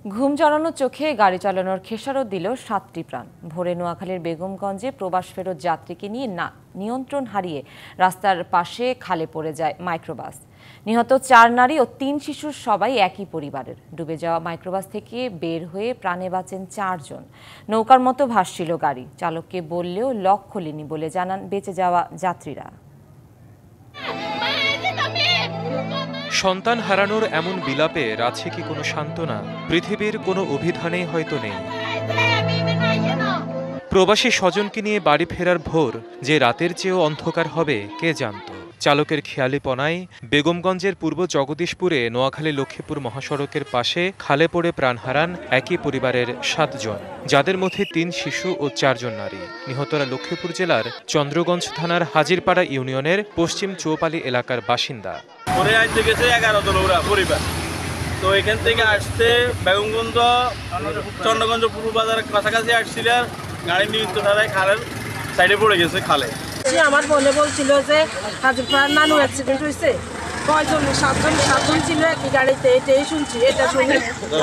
ঘুম জড়ানো চোখে গাড়ি চালানোর খেসারত দিল ৭টি প্রাণ। ভোরে নোয়াখালীর বেগমগঞ্জে প্রবাস ফেরত যাত্রীকে নিয়ে নিয়ন্ত্রণ হারিয়ে রাস্তার পাশে খালে পড়ে যায় মাইক্রোবাস। নিহত ৪ নারী ও ৩ শিশুর সবাই একই পরিবারের। ডুবে যাওয়া মাইক্রোবাস থেকে বের হয়ে প্রাণে বাঁচেন ৪ জন। নৌকার মতো ভাসছিল গাড়ি, চালককে বললেও লক খোলেনি বলে জানান বেঁচে যাওয়া যাত্রীরা। সন্তান হারানোর এমন বিলাপে আছে কি কোনো সান্ত্বনা? পৃথিবীর কোনো অভিধানেই হয়তো নেই। প্রবাসী স্বজনকে নিয়ে বাড়ি ফেরার ভোর যে রাতের চেয়েও অন্ধকার হবে কে জানত। চালকের খেয়ালিপনায় বেগমগঞ্জের পূর্ব জগদীশপুরে নোয়াখালী লক্ষ্মীপুর মহাসড়কের পাশে খালে পড়ে প্রাণ হারান একই পরিবারের ৭ জন, যাদের মধ্যে ৩ শিশু ও ৪ জন নারী। নিহতরা লক্ষ্মীপুর জেলার চন্দ্রগঞ্জ থানার হাজিরপাড়া ইউনিয়নের পশ্চিম চৌপালি এলাকার বাসিন্দা। পরে আসতে গেছে 11 জন ওরা পরিবার। তো এখান থেকে আসতে বেগমগঞ্জ চন্দ্রগঞ্জ পূর্ব বাজারের কাছাকাছি আসছিলেন, গাড়ি নিয়ন্ত্রণ ধারায় খালের সাইডে পড়ে গেছে খালে। আমার বোনে বলছিল যে হাজিরপাড়ার নানু অ্যাক্সিডেন্ট হয়েছে, কয়জন 7জন ছিল একই গাড়িতে। এটাই শুনছি, এটা শুনে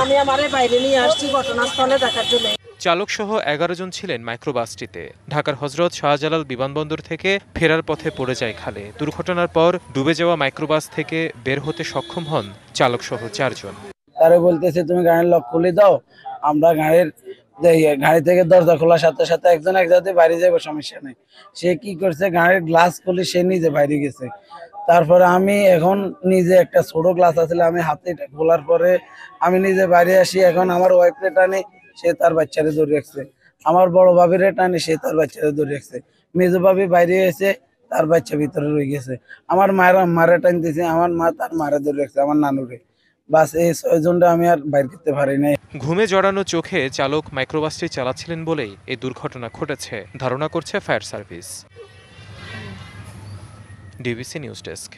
আমি আমার বাইরে নিয়ে আসছি ঘটনাস্থলে দেখার জন্য। চালক সহ 11 জন ছিলেন মাইক্রোবাসটিতে। ঢাকার হযরত শাহজালাল বিমানবন্দর থেকে ফেরার পথে পড়ে যায় খালে। দুর্ঘটনার পর ডুবে যাওয়া মাইক্রোবাস থেকে বের হতে সক্ষম হন চালক সহ 4 জন। তারা বলতেছে তুমি গাড়ির লক খুলে দাও, আমরা গাড়ি থেকে দরজা খোলার সাথে সাথে একজন এক জায়গাতে বাইরে যাবো, সমস্যা নেই। সে কি করছে, গাড়ির গ্লাস খুলে সে নিজে বাইরে গেছে। তারপরে আমি এখন নিজে একটা ছোট গ্লাস আছে, আমি হাতে এটা খোলার পরে আমি নিজে বাইরে আসি। এখন আমার ওয়াইফে টানে, সে তার বাচ্চারে ধরে রাখছে। আমার বড় ভাবিরে টানে, সে তার বাচ্চারে ধরে রাখছে। মেজো ভাবি বাইরে এসে তার বাচ্চা ভিতরে রয়ে গেছে। আমার মারে টানতেছে, আমার মা তার মারে ধরে রাখছে, আমার নানুরে। বাস এই 6 জনটা আমি আর বাইর করতে পারি নাই। ঘুমে জড়ানো চোখে চালক মাইক্রোবাসটি চালাচ্ছিলেন বলেই এই দুর্ঘটনা ঘটেছে ধারণা করছে fire service. DBC news desk.